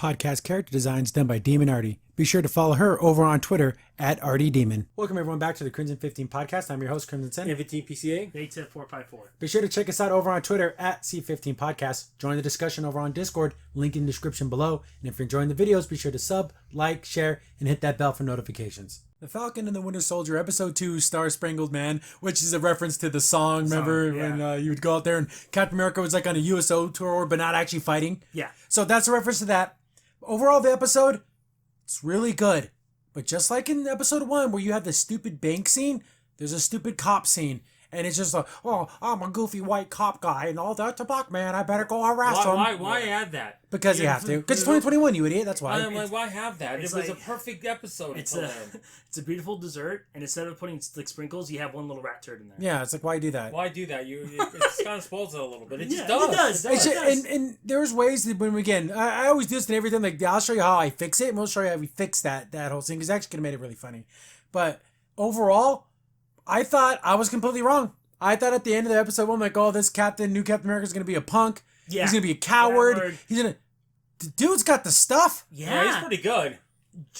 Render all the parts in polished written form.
podcast character designs done by Demon Artie. Be sure to follow her over on Twitter at ArtieDemon. Welcome everyone back to the Crimson 15 podcast. I'm your host, Crimson Sen. PCA. 810-454. Be sure to check us out over on Twitter at C15 Podcast. Join the discussion over on Discord, link in the description below. And if you're enjoying the videos, be sure to sub, like, share, and hit that bell for notifications. The Falcon and the Winter Soldier, Episode 2, Star-Spangled Man, which is a reference to the song, remember, when you would go out there and Captain America was like on a USO tour, but not actually fighting? Yeah. So that's a reference to that. Overall, the episode, it's really good. But just like in episode 1, where you have the stupid bank scene, there's a stupid cop scene. And it's just like, oh, I'm a goofy white cop guy, and all that's a black man. I better go harass him. Why add that? Because you have to. Because it's 2021, you idiot. That's why. I'm like, why have that? It was like, a perfect episode. It's a beautiful dessert, and instead of putting like sprinkles, you have one little rat turd in there. Yeah, it's like, why do that? Why do that? It kind of spoils it a little bit. It just does. does. It does. And there's ways that when I always do this and everything. Like, I'll show you how I fix it, and we'll show you how we fix that whole thing. Because actually could have made it really funny. But overall, I thought I was completely wrong. I thought at the end of the episode, I'm like, oh, this new Captain America is going to be a punk. Yeah. He's going to be a coward. The dude's got the stuff. Yeah. He's pretty good.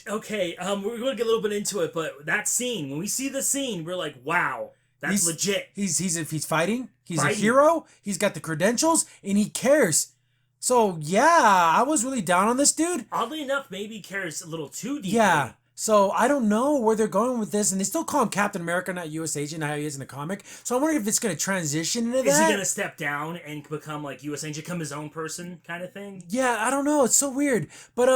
Okay, we're going to get a little bit into it, but that scene, when we see the scene, we're like, wow, that's legit. He's fighting. He's a hero. He's got the credentials, and he cares. So, yeah, I was really down on this dude. Oddly enough, maybe he cares a little too deeply. Yeah. So, I don't know where they're going with this, and they still call him Captain America, not U.S. Agent, how he is in the comic. So, I'm wondering if it's going to transition into that. Is he going to step down and become like U.S. Agent, become his own person kind of thing? Yeah, I don't know. It's so weird. But,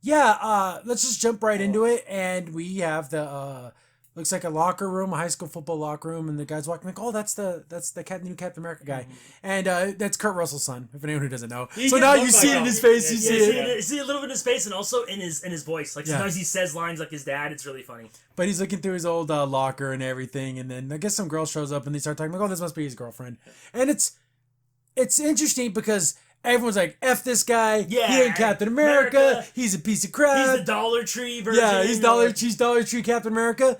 let's just jump right into it, and we have the, looks like a locker room, a high school football locker room, and the guy's walking like, oh, that's the new Captain America guy. And that's Kurt Russell's son, if anyone who doesn't know. So now you see it in his face, you see it. You see a little bit in his face and also in his voice. Like sometimes he says lines like his dad. It's really funny. But he's looking through his old locker and everything, and then I guess some girl shows up and they start talking like, oh, this must be his girlfriend. And it's interesting because everyone's like, F this guy. Yeah, he ain't Captain America. He's a piece of crap. He's the Dollar Tree version. Yeah, he's Dollar Tree Captain America.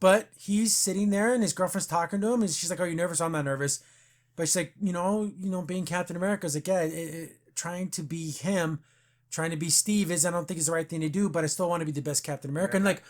But he's sitting there and his girlfriend's talking to him and she's like, oh, you nervous? I'm not nervous. But she's like, being Captain America is like, trying to be him, trying to be Steve I don't think is the right thing to do, but I still want to be the best Captain America. And like,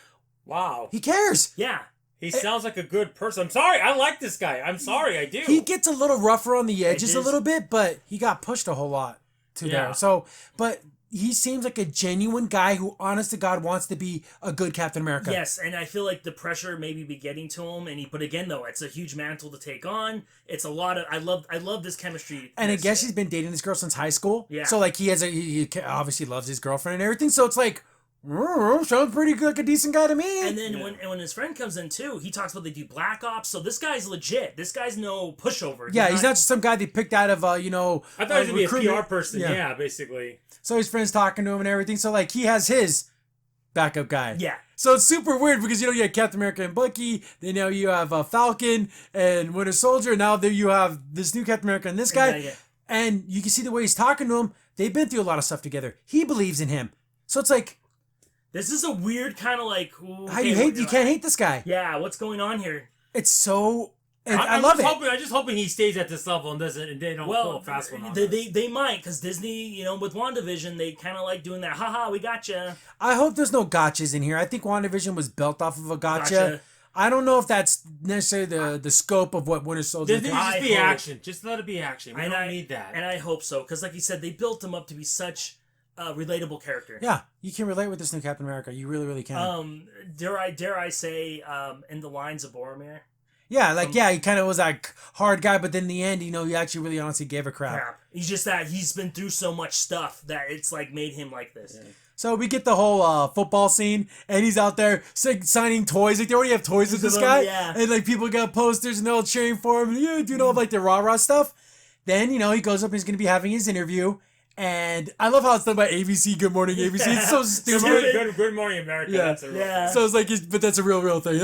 wow. He cares. Yeah. He sounds like a good person. I'm sorry. I like this guy. I'm sorry. I do. He gets a little rougher on the edges a little bit, but he got pushed a whole lot there. So, but he seems like a genuine guy who, honest to God, wants to be a good Captain America. Yes, and I feel like the pressure maybe be getting to him, but again, though, it's a huge mantle to take on. It's a lot of I love this chemistry. And I guess he's been dating this girl since high school. Yeah. So like he obviously loves his girlfriend and everything. So it's like, sounds pretty good, like a decent guy to me. And then when his friend comes in too, he talks about they do black ops. So this guy's legit. This guy's no pushover. He's not just some guy they picked out of I thought he was gonna be a PR person. Yeah, basically. So his friend's talking to him and everything. So like he has his backup guy. Yeah. So it's super weird because you had Captain America and Bucky. Then you have Falcon and Winter Soldier. Now there you have this new Captain America and this guy. And you can see the way he's talking to him. They've been through a lot of stuff together. He believes in him. So it's like, this is a weird kind of like... How you can't hate this guy. Yeah, what's going on here? It's so... I love it. I'm just hoping he stays at this level and they don't pull a fast one on they might, because Disney, with WandaVision, they kind of like doing that, haha, we gotcha. I hope there's no gotchas in here. I think WandaVision was built off of a gotcha. I don't know if that's necessarily the scope of what Winter Soldier is. Just be action. Just let it be action. We don't need that. And I hope so, because like you said, they built him up to be such... relatable character. Yeah, you can relate with this new Captain America. You really, really can. Dare I say, in the lines of Boromir? Yeah, he kind of was like hard guy, but then in the end, he actually really honestly gave a crap. He's just that he's been through so much stuff that it's like made him like this. Yeah. So we get the whole football scene, and he's out there signing toys. Like they already have toys with this guy, and like people got posters and they're all cheering for him. And, doing all like the rah stuff. Then he goes up and he's going to be having his interview. And I love how it's done by ABC. Good morning, ABC. It's so stupid. Good morning, America. Yeah. That's a real So it's like, but that's a real thing.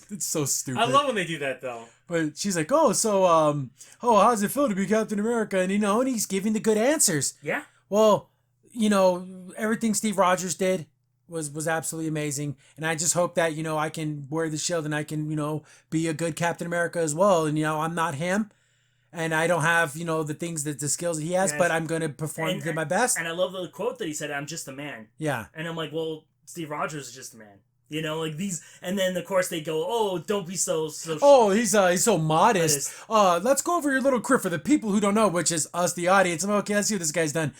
It's so stupid. I love when they do that though. But she's like, how does it feel to be Captain America? And and he's giving the good answers. Yeah. Well, everything Steve Rogers did was absolutely amazing. And I just hope that I can wear the shield and I can be a good Captain America as well. And I'm not him. and I don't have, you know, the things that the skills he has, but I'm going to perform to my best. And I love the quote that he said, "I'm just a man." Yeah. And I'm like, well, Steve Rogers is just a man. You know, like these, and then of course they go, "Oh, don't be so." Oh, he's so modest. Let's go over your little crit for the people who don't know, which is us, the audience. I'm okay. Let's see what this guy's done.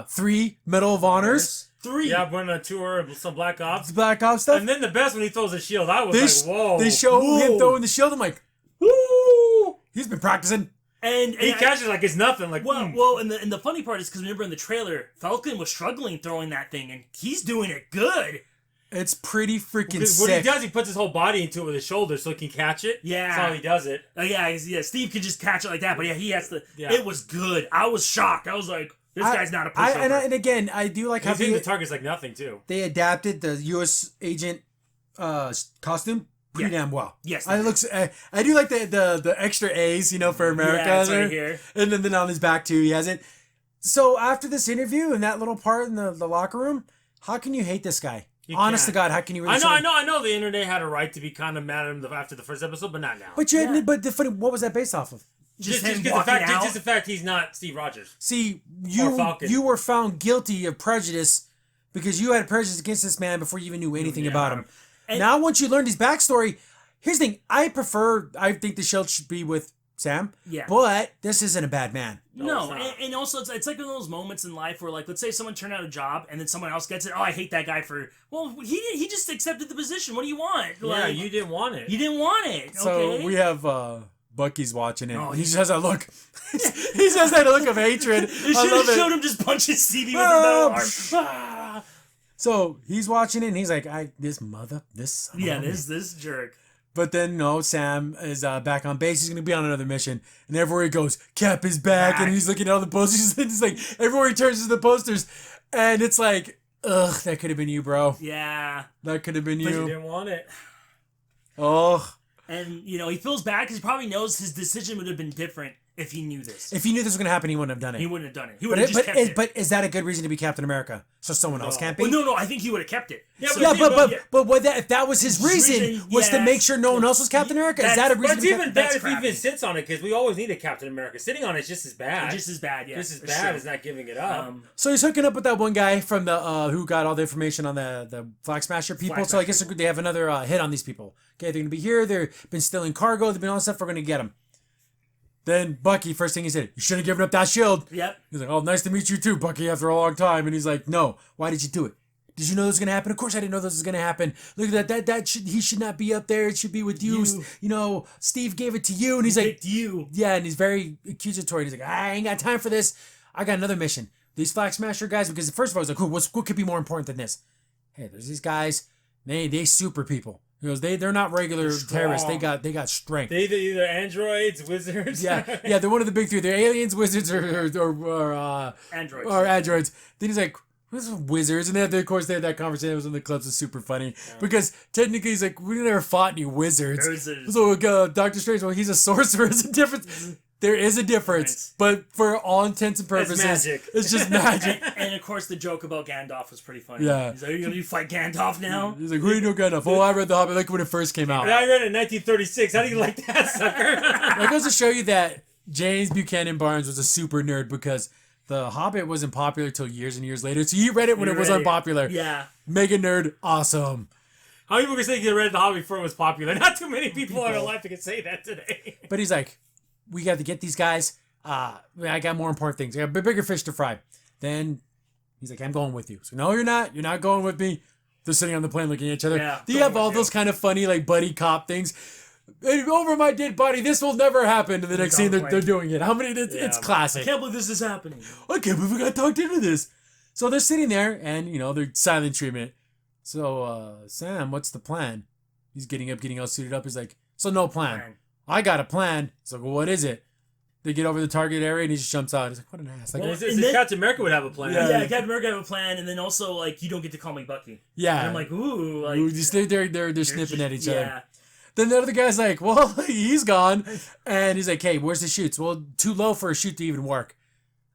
3 Medal of Honors. 3. Yeah, went on a tour of some Black Ops. Black Ops stuff. And then the best when he throws a shield. I was like, whoa. They show him throwing the shield. I'm like, woo! He's been practicing. And he catches like it's nothing. Like, well, and the funny part is because remember in the trailer, Falcon was struggling throwing that thing, and he's doing it good. It's pretty freaking sick. What he does, he puts his whole body into it with his shoulders so he can catch it. Yeah. That's how he does it. Yeah. Steve can just catch it like that, but yeah, he has to. Yeah. It was good. I was shocked. I was like, this guy's not a pushover. And again, I do like how he's hitting the targets like nothing too. They adapted the U.S. agent costume pretty damn well. Yes. I do like the extra A's, you know, for America. Yeah, it's right here. And then on his back too, he has it. So after this interview and that little part in the locker room, how can you hate this guy? Honest to God, how can you really I know the internet had a right to be kind of mad at him after the first episode, but not now. But what was that based off of? Just the fact he's not Steve Rogers. See, you were found guilty of prejudice because you had prejudice against this man before you even knew anything about him. And now once you learned his backstory, here's the thing. I think the show should be with Sam. Yeah. But this isn't a bad man. No, and also it's like one of those moments in life where, like, let's say someone turned out a job and then someone else gets it. Oh, I hate that guy for. Well, he just accepted the position. What do you want? Like, you didn't want it. You didn't want it. Okay? So we have Bucky's watching it. Oh, he just has that look. He has that look of hatred. They should have showed him just punch his CV with his arm. So he's watching it and he's like, this jerk. But then, no, Sam is back on base. He's going to be on another mission. And everywhere he goes, Cap is back. And he's looking at all the posters. And he's like, everywhere he turns to the posters. And it's like, ugh, that could have been you, bro. Yeah. That could have been you. But you didn't want it. Oh. And, you know, he feels bad because he probably knows his decision would have been different if he knew this. If he knew this was going to happen, he wouldn't have done it. He wouldn't have done it. He would have just kept it. But is that a good reason to be Captain America? So someone else can't be? Well, no, I think he would have kept it. Yeah, if that was his reason was to make sure no one else was Captain America, is that a reason to be Captain America? But it's even bad if he even sits on it, because we always need a Captain America. Sitting on it is just as bad. Just as bad, yeah. Just as bad as not giving it up. So he's hooking up with that one guy from the who got all the information on the Flag Smasher people. So I guess they have another hit on these people. Okay, they're going to be here. They've been stealing cargo. They've been all this stuff. We're going to get them. Then Bucky, first thing he said, you should have given up that shield. Yep. He's like, oh, nice to meet you too, Bucky, after a long time. And he's like, no, why did you do it? Did you know this was going to happen? Of course I didn't know this was going to happen. Look at that. He should not be up there. It should be with you. You know, Steve gave it to you. And he's like, you. Yeah, and he's very accusatory. He's like, I ain't got time for this. I got another mission. These Flag Smasher guys, because first of all, I was like, what could be more important than this? Hey, there's these guys. They super people. He goes, they're not regular terrorists. They got strength. They either androids, wizards. Yeah, they're one of the big three. They're aliens, wizards, or androids. Or androids. Then he's like, what's wizards? And then of course they had that conversation. It was in the clips. It's super funny because technically he's like, we never fought any wizards. So Dr. Strange, well, he's a sorcerer. It's a difference. There is a difference, but for all intents and purposes, it's just magic. And of course, the joke about Gandalf was pretty funny. Yeah. He's like, are you going to fight Gandalf now? He's like, who do you know Gandalf? Oh, I read The Hobbit like when it first came out. And I read it in 1936. How do you like that, sucker? That goes to show you that James Buchanan Barnes was a super nerd because The Hobbit wasn't popular till years and years later. So you read it when it was unpopular. Yeah. Mega nerd, awesome. How many people can say you read The Hobbit before it was popular? Not too many people in our life that can say that today. But he's like, we got to get these guys. I got more important things. I got bigger fish to fry. Then he's like, I'm going with you. So no, you're not. You're not going with me. They're sitting on the plane looking at each other. Yeah, Do you have all those kind of funny like buddy cop things? Hey, over my dead body, this will never happen. And the next scene, they're doing it. How many? It's classic. I can't believe this is happening. I can't believe we got talked into this. So they're sitting there, and they're silent treatment. So Sam, what's the plan? He's getting up, getting all suited up. He's like, so no plan. I got a plan. He's like, well, what is it? They get over the target area and he just jumps out. He's like, what an ass. Like, Captain America would have a plan. Yeah, Captain America would have a plan, and then also, like, you don't get to call me Bucky. Yeah. And I'm like, ooh. Like, they're snipping at each other. Then the other guy's like, well, he's gone. And he's like, hey, where's the chutes? Well, too low for a chute to even work.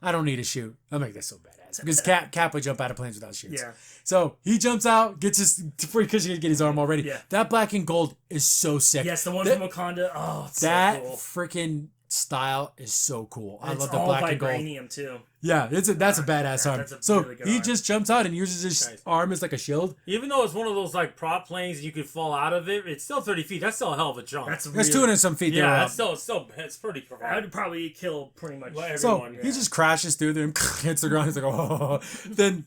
I don't need a chute. I'll make this so badass. Because Cap would jump out of planes without chutes. Yeah. So he jumps out, gets his, because he can get his arm all ready. Yeah. That black and gold is so sick. Yes, the one from Wakanda. Oh, it's that so cool. freaking style is so cool. I It's love the all black and gold. vibranium too. Yeah, that's a badass arm. that's a So really good he arm. just jumps out and uses his Nice. arm as like a shield. Even though it's one of those like prop planes, you could fall out of it. It's still 30 feet. That's still a hell of a jump. That's There's really, 200 some feet. yeah, they were that's up. it's pretty I profound. would probably kill pretty much. Well, So everyone, he yeah. just crashes through there and hits the ground. He's like, oh. Then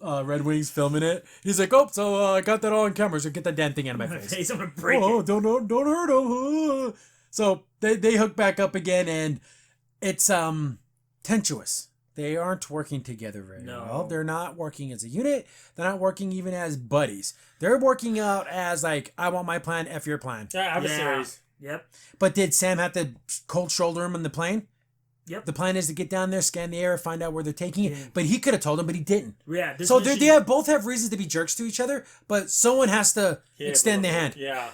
Red Wing's filming it. He's like, oh, so I got that all on camera. So get that damn thing out of my face. I'm gonna break Oh, it. don't hurt him. So they hook back up again, and it's tenuous. They aren't working together very well. They're not working as a unit. They're not working even as buddies. They're working out as like, I want my plan, F your plan. Yeah, adversaries. Yep. But did Sam have to cold shoulder him in the plane? Yep. The plan is to get down there, scan the air, find out where they're taking it. Yeah. But he could have told him, but he didn't. Yeah. This So mission- they both have reasons to be jerks to each other, but someone has to extend the hand. Yeah.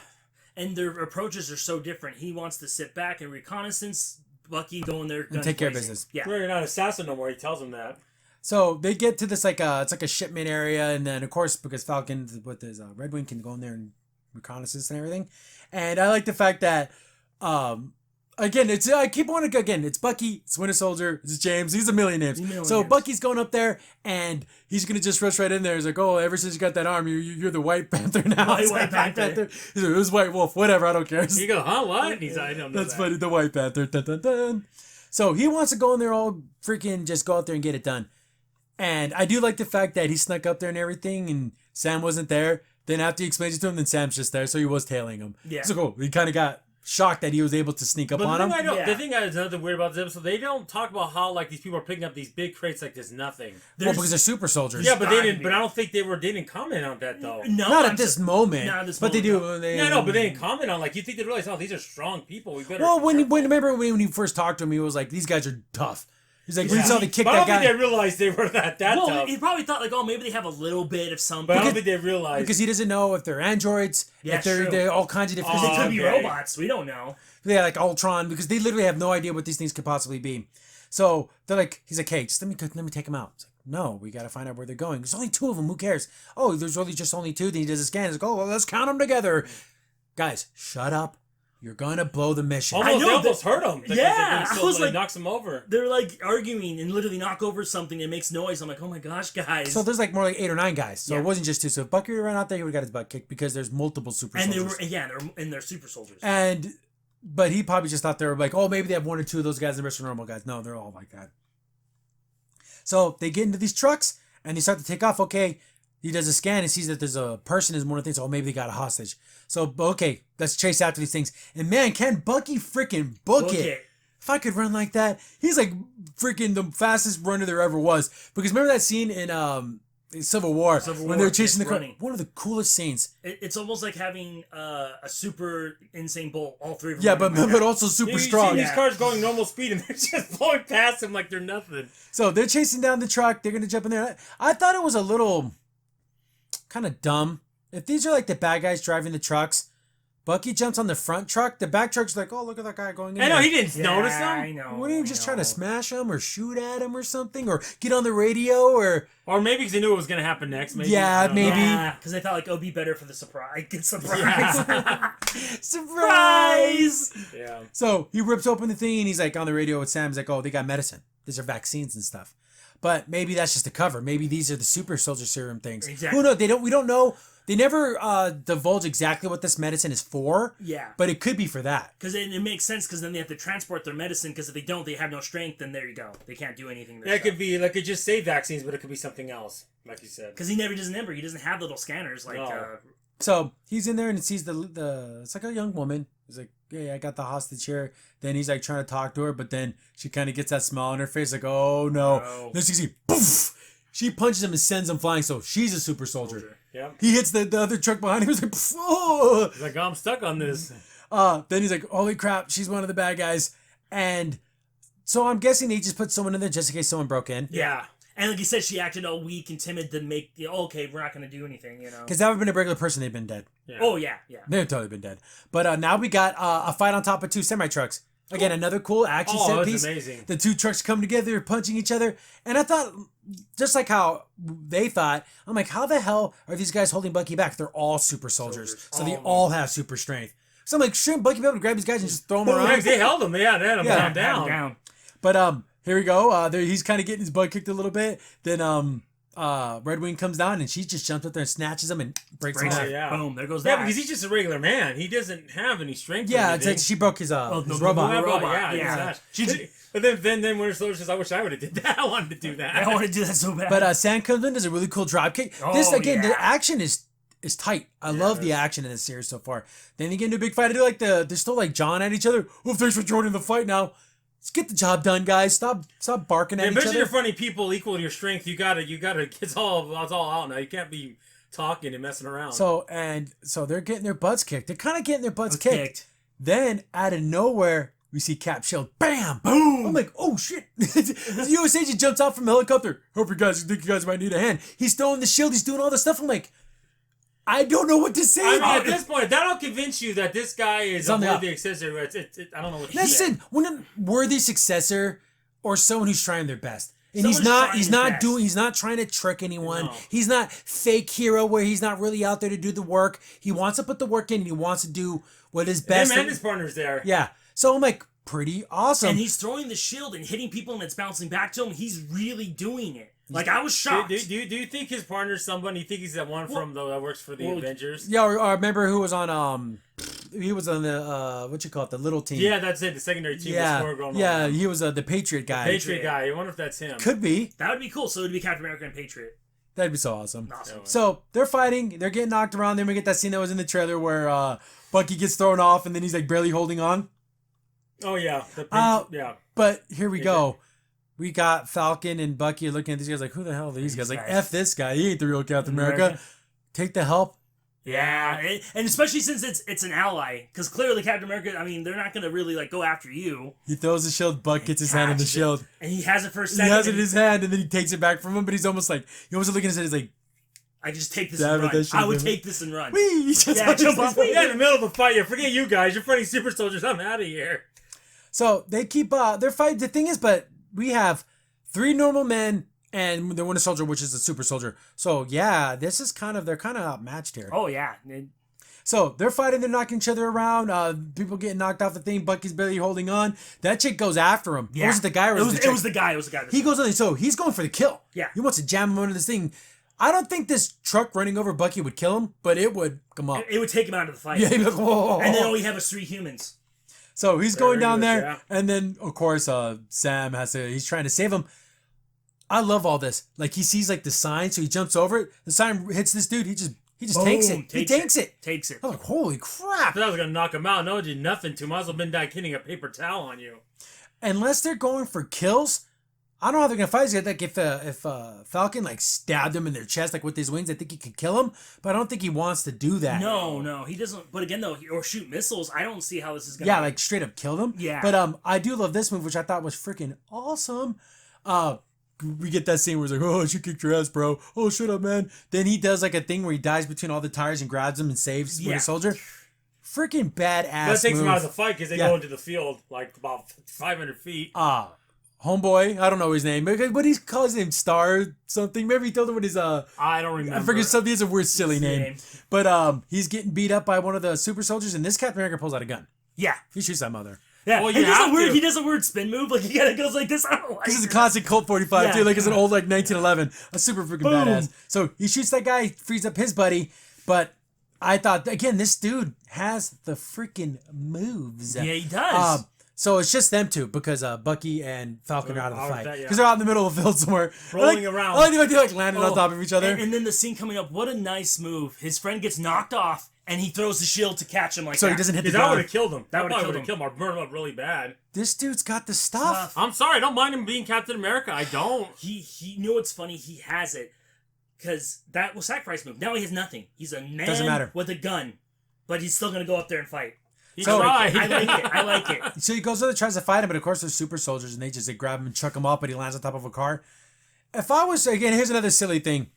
and their approaches are so different. He wants to sit back and reconnaissance. Bucky going there And take care of business. Yeah. Well, you're not an assassin no more. He tells him that. So they get to this it's like a shipment area, and then of course because Falcon with his Red Wing can go in there and reconnaissance and everything. And I like the fact that again it's it's Bucky, it's Winter Soldier, it's James. He's a million names. So Bucky's going up there and he's gonna just rush right in there. He's like, oh, ever since you got that arm, you're the White Panther now. White Panther. He's like, it was White Wolf, whatever. I don't care. You go, huh? What? He's I don't know. That's that. funny. The White Panther. Dun, dun, dun. So he wants to go in there all freaking just go out there and get it done. And I do like the fact that he snuck up there and everything, and Sam wasn't there. Then after he explains it to him, then Sam's just there, so he was tailing him. Yeah. So cool. He kind of got shocked that he was able to sneak up But on the him. thing I don't, Yeah. the thing that is another weird about this episode, they don't talk about how like these people are picking up these big crates like there's nothing. Well, because they're super soldiers. Yeah, but they gotta didn't. be. But I don't think they didn't comment on that though. No, Not I'm at this so- moment. Not at this but they moment, do. They, Yeah, no, but they didn't comment on like you think they realize, oh, these are strong people. We better. Well, remember when you first talked to him, he was like, "These guys are tough." He's like, "We Yeah. saw they kick But I that don't guy." think they realized they were that Well, tough. he probably thought like, oh, maybe they have a little bit of something. But I don't think they realized. Because he doesn't know if they're androids, Yeah, if they're true. all kinds of different. Because they could be okay. robots. We don't know. Yeah, like Ultron, because they literally have no idea what these things could possibly be. So they're like, he's like, hey, just let me take them out. It's like, no, we got to find out where they're going. There's only two of them. Who cares? Oh, there's really just only two. Then he does a scan. He's like, oh, well, let's count them together. Guys, shut up. You're gonna blow the mission. Almost, know they almost hurt him. Yeah, I was like- knocks him over. They're like arguing and literally knock over something. It makes noise. I'm like, oh my gosh, guys. So there's like more like 8 or 9 guys. So Yeah. it wasn't just two. So if Bucky ran out there, he would have got his butt kicked because there's multiple super and soldiers. they're super soldiers. But he probably just thought they were like, oh, maybe they have 1 or 2 of those guys and the rest are normal guys. No, they're all like that. So they get into these trucks and they start to take off. Okay, he does a scan and sees that there's a person is one of the things. Oh, maybe they got a hostage. So, okay, let's chase after these things. And man, can Bucky freaking book it. If I could run like that, he's like freaking the fastest runner there ever was. Because remember that scene in Civil War when they were chasing the car? running. One of the coolest scenes. It's almost like having a super insane bull. All three of them. Yeah, but running like that. also super You strong. see these cars going normal speed and they're just blowing past him like they're nothing. So they're chasing down the truck. They're going to jump in there. I thought it was a little kind of dumb. If these are like the bad guys driving the trucks, Bucky jumps on the front truck. The back truck's like, oh, look at that guy going in I know there. he didn't notice I them. know. Wouldn't you just I try to know. smash him or shoot at him or something? Or get on the radio or... Or maybe because they knew what was going to happen next. Maybe. Yeah, I don't know. maybe. Yeah, because they thought like, oh, be better for the surprise. Get surprise. Surprise! Yeah. So he rips open the thing and he's like on the radio with Sam. He's like, oh, they got medicine. These are vaccines and stuff. But maybe that's just a cover. Maybe these are the super soldier serum things. Exactly. Who knows? We don't know. They never divulge exactly what this medicine is for. Yeah. But it could be for that. Because it makes sense, because then they have to transport their medicine, because if they don't, they have no strength, then there you go. They can't do anything. Yeah, it could be like it just say vaccines, but it could be something else, like you said. Because he never doesn't remember. He doesn't have little scanners like... No. So he's in there and he sees the it's like a young woman. He's like, hey, I got the hostage here. Then he's like trying to talk to her, but then she kind of gets that smile on her face, like, oh no. No. Then she sees, poof! She punches him and sends him flying. So she's a super soldier. Yeah. He hits the other truck behind him. He's like, oh! He's like, oh, I'm stuck on this. Then he's like, holy crap, she's one of the bad guys. And so I'm guessing they just put someone in there just in case someone broke in. Yeah. And like you said, she acted all weak and timid to make... okay, we're not going to do anything, you know? Because that would have been a regular person, they've been dead. Yeah. Oh, yeah, yeah. They've totally been dead. But now we got a fight on top of 2 semi-trucks. Again, another cool action Oh, set that's piece. amazing. The 2 trucks come together, punching each other. And I thought, just like how they thought, I'm like, how the hell are these guys holding Bucky back? They're all super soldiers. So they All all have super strength. So I'm like, shouldn't Bucky be able to grab these guys and just throw them around? They held him. Yeah, they had him down. But here we go. He's kind of getting his butt kicked a little bit. Then Red Wing comes down and she just jumps up there and snatches him and breaks him off. Yeah. Boom, there goes that. Yeah, because he's just a regular man. He doesn't have any strength. Yeah, it's like she broke his robot. Yeah. But then Winter Soldier says, I wish I would have did that. I wanted to do that. I want to do that so bad. But Sam comes in, does a really cool drop kick. The action is tight. I love the action in this series so far. Then they get into a big fight. They're still like jawing at each other. Oh, thanks for joining the fight now. Let's get the job done, guys. Stop barking at each other. Especially your funny people equal to your strength. You gotta. It's all out now. You can't be talking and messing around. So they're getting their butts kicked. They're kind of getting their butts kicked. Then out of nowhere, we see Cap Shield. Bam! Boom! I'm like, oh shit! The US agent jumps out from the helicopter. Hope you guys think you guys might need a hand. He's throwing the shield. He's doing all this stuff. I'm like, I don't know what to say. I mean, at this point, that'll convince you that this guy is a worthy successor. I don't know what to say. Listen, when a worthy successor or someone who's trying their best. And he's not trying to trick anyone. No. He's not fake hero where he's not really out there to do the work. He wants to put the work in and he wants to do what is best. Him and his partner's there. Yeah. So I'm like, pretty awesome. And he's throwing the shield and hitting people and it's bouncing back to him. He's really doing it. Like, I was shocked. Do you think his partner's somebody? You think he's that one that works for the Avengers? Yeah, or remember who was on, he was on the, the little team. Yeah, that's it, the secondary team. Yeah, he was the Patriot guy. The Patriot guy. I wonder if that's him. Could be. That would be cool. So it would be Captain America and Patriot. That'd be so awesome. So they're fighting. They're getting knocked around. Then we get that scene that was in the trailer where Bucky gets thrown off and then he's like barely holding on. Oh, yeah. But here we go. We got Falcon and Bucky looking at these guys like, who the hell are these guys? Like, F this guy. He ain't the real Captain America. Take the help. Yeah, and especially since it's an ally. Because clearly Captain America, I mean, they're not going to really like go after you. He throws the shield. Buck gets his hand on the shield. And he has it for a second. He has it in his hand and then he takes it back from him. But he's almost like, looking at his head. He's like, I just take this and run. I would take this and run. Jump off. Yeah, in the middle of a fight. You forget you guys. You're fighting super soldiers. I'm out of here. So they keep their fight. The thing is, but we have 3 normal men and the Winter Soldier, which is a super soldier. So yeah, they're kind of outmatched here. Oh yeah. So they're fighting, they're knocking each other around. People getting knocked off the thing. Bucky's barely holding on. That chick goes after him. Yeah. Was it the guy? Or it was the guy. He goes on. So he's going for the kill. Yeah. He wants to jam him under this thing. I don't think this truck running over Bucky would kill him, but it would come up. It would take him out of the fight. Yeah. He'd be like, whoa. And then all we have is 3 humans. So he's going down there, and then of course Sam he's trying to save him. I love all this. Like he sees like the sign, so he jumps over it. The sign hits this dude. He just Boom, takes it. He takes it. Takes it. I'm like, holy crap! That was gonna knock him out. No, it did nothing to him. Might as well been hitting a paper towel on you. Unless they're going for kills, I don't know how they're gonna fight. Like if Falcon like stabbed him in their chest like with his wings, I think he could kill him. But I don't think he wants to do that. No, he doesn't. But again, though, or shoot missiles. I don't see how this is gonna. Yeah, like straight up kill them. Yeah. But I do love this move, which I thought was freaking awesome. We get that scene where it's like, oh, she kicked your ass, bro. Oh, shut up, man. Then he does like a thing where he dives between all the tires and grabs them and saves Winter Soldier. Freaking badass. That takes him out of the fight because they go into the field like about 500 feet. Homeboy, I don't know his name, but he calls him Star something. Maybe he told him what his I don't remember. I forget something. He's a weird, silly name. But he's getting beat up by one of the super soldiers, and this Captain America pulls out a gun. Yeah, he shoots that mother. Yeah, well, he does a weird spin move. Like he kind of goes like this. I don't like this is a classic Colt 45 too. Like it's an old like 1911. A super freaking badass. So he shoots that guy, frees up his buddy. But I thought again, this dude has the freaking moves. Yeah, he does. So it's just them two because Bucky and Falcon are out of the fight because they're out in the middle of the field somewhere, rolling around. I like they landing on top of each other. And then the scene coming up. What a nice move! His friend gets knocked off. And he throws the shield to catch him so he doesn't hit the ground. That would have killed him. That would have killed him or burned him up really bad. This dude's got the stuff. I'm sorry. I don't mind him being Captain America. I don't. He knew what's funny. He has it. Because that was sacrifice move. Now he has nothing. He's a man Doesn't matter. with a gun. But he's still going to go up there and fight. I like it. So he goes over, tries to fight him, but of course they're super soldiers and they just grab him and chuck him off, but he lands on top of a car. If I was, again, here's another silly thing.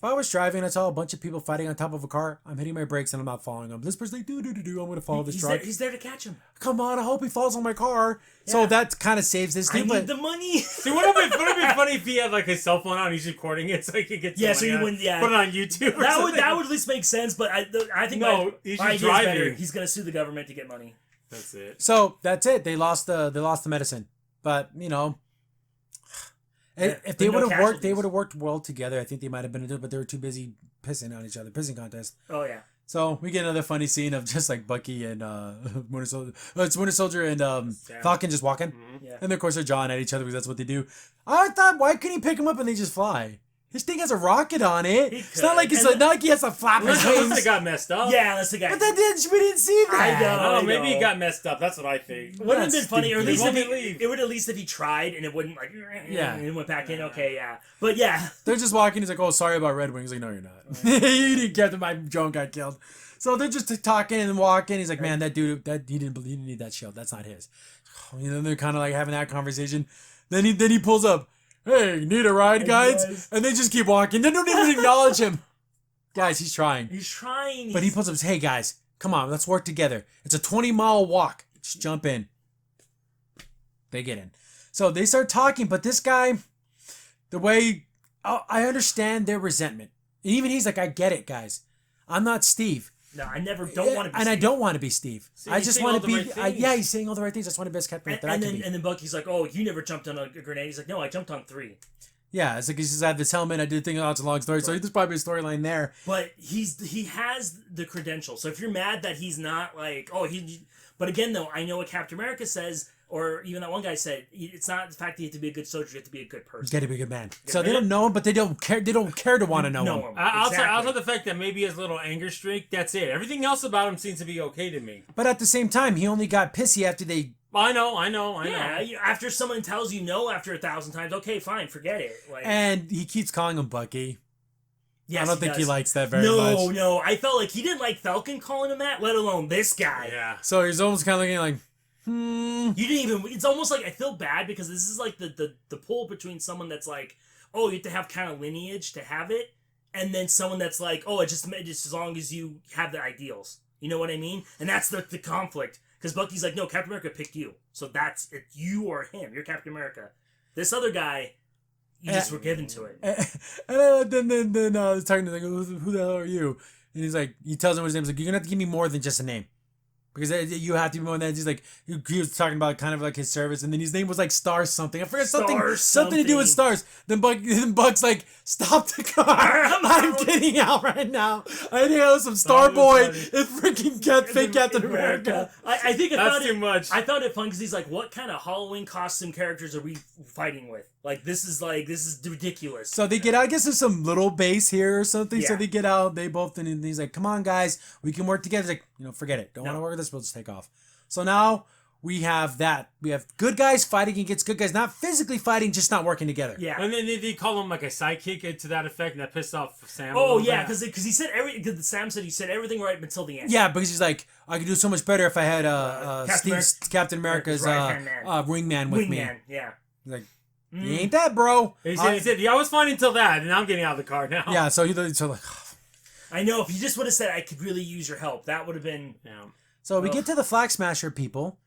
If I was driving and I saw a bunch of people fighting on top of a car, I'm hitting my brakes and I'm not following them. This person's like, I'm going to follow this truck. He's there to catch him. Come on, I hope he falls on my car. Yeah. So that kind of saves this dude. I need the money. See, would it be funny if he had like his cell phone out and he's recording it so he could get so he wouldn't, put it on YouTube or something? That would at least make sense, but I think he's just driving. He's going to sue the government to get money. That's it. So that's it. They lost the medicine. But, you know, if they would have worked well together, I think they might have been, but they were too busy pissing on each other, pissing contest. Oh yeah. So we get another funny scene of just like Bucky and Winter Soldier. It's Winter Soldier and Falcon just walking, Yeah. and of course they're jawing at each other because that's what they do. I thought, why couldn't he pick him up and they just fly? His thing has a rocket on it. It's not like he has to flap his wings. Unless it got messed up. Yeah, that's the guy. But we didn't see that. I know. Maybe it got messed up. That's what I think. Wouldn't have been funny, or at least it would at least if he tried and it wouldn't like and it went back in. Okay, yeah, but they're just walking. He's like, "Oh, sorry about Red Wings." Like, no, you're not. You didn't get that my drone got killed. So they're just talking and walking. He's like, "Man, that dude, he didn't need that shield. That's not his." You know, they're kind of like having that conversation. Then he pulls up. Hey, need a ride, guys? And they just keep walking. They don't even acknowledge him. Guys, he's trying. But he pulls up, hey, guys, come on, let's work together. It's a 20-mile walk. Just jump in. They get in. So they start talking, but this guy, the way, I understand their resentment. And even he's like, I get it, guys. I'm not Steve. No, I don't want to be And Steve. I don't want to be Steve. See, I just want to be... right he's saying all the right things. I just want to be best Captain America that I can be. And then Bucky's like, oh, you never jumped on a grenade. He's like, no, I jumped on 3. Yeah, it's like he says, I have this helmet. I do think it's a long story. So there's probably a storyline there. But he has the credential. So if you're mad that he's not like, but again, though, I know what Captain America says, or even that one guy said, it's not the fact that you have to be a good soldier, you have to be a good person. You got to be a good man. So they don't know him, but they don't care. They don't care to want to know him. Outside the fact that maybe his little anger streak, that's it. Everything else about him seems to be okay to me. But at the same time, he only got pissy after they... I know. Yeah, after someone tells you no after 1,000 times, okay, fine, forget it. Like, and he keeps calling him Bucky. Yes, I don't think he likes that very much. No, I felt like he didn't like Falcon calling him that, let alone this guy. Yeah. So he's almost kind of looking like, You didn't even... It's almost like I feel bad because this is like the pull between someone that's like, oh, you have to have kind of lineage to have it, and then someone that's like, oh, it's just as long as you have the ideals. You know what I mean? And that's the conflict. Because Bucky's like, no, Captain America picked you. So that's it. You or him. You're Captain America. This other guy, you just were given to it. And then he's talking to him, like, who the hell are you? And he's like, he tells him what his name is. Like, you're going to have to give me more than just a name. Because you have to be more than that. He's like, he was talking about kind of like his service, and then his name was like Star something. I forget something to do with stars. Then Buck's like, stop the car. I'm getting out right now. I think I was some Star Boy and freaking fake Captain America. I think that's too much. I found it fun because he's like, what kind of Halloween costume characters are we fighting with? This is ridiculous. So they get out. I guess there's some little base here or something. Yeah. So they get out. They both, and he's like, come on, guys. We can work together. He's like, forget it. Don't want to work with this. We'll just take off. So now we have that. We have good guys fighting against good guys. Not physically fighting, just not working together. Yeah. And then they call him like a sidekick to that effect, and that pissed off Sam. Oh, yeah, because he said Sam said he said everything right until the end. Yeah, because he's like, I could do so much better if I had Captain America's wingman with me. Wingman, yeah. He's like, you ain't that, bro. He said, yeah, I was fine until that, and I'm getting out of the car now. Yeah, so like, I know, if he just would have said, I could really use your help, that would have been... Yeah. So we get to the Flag Smasher people,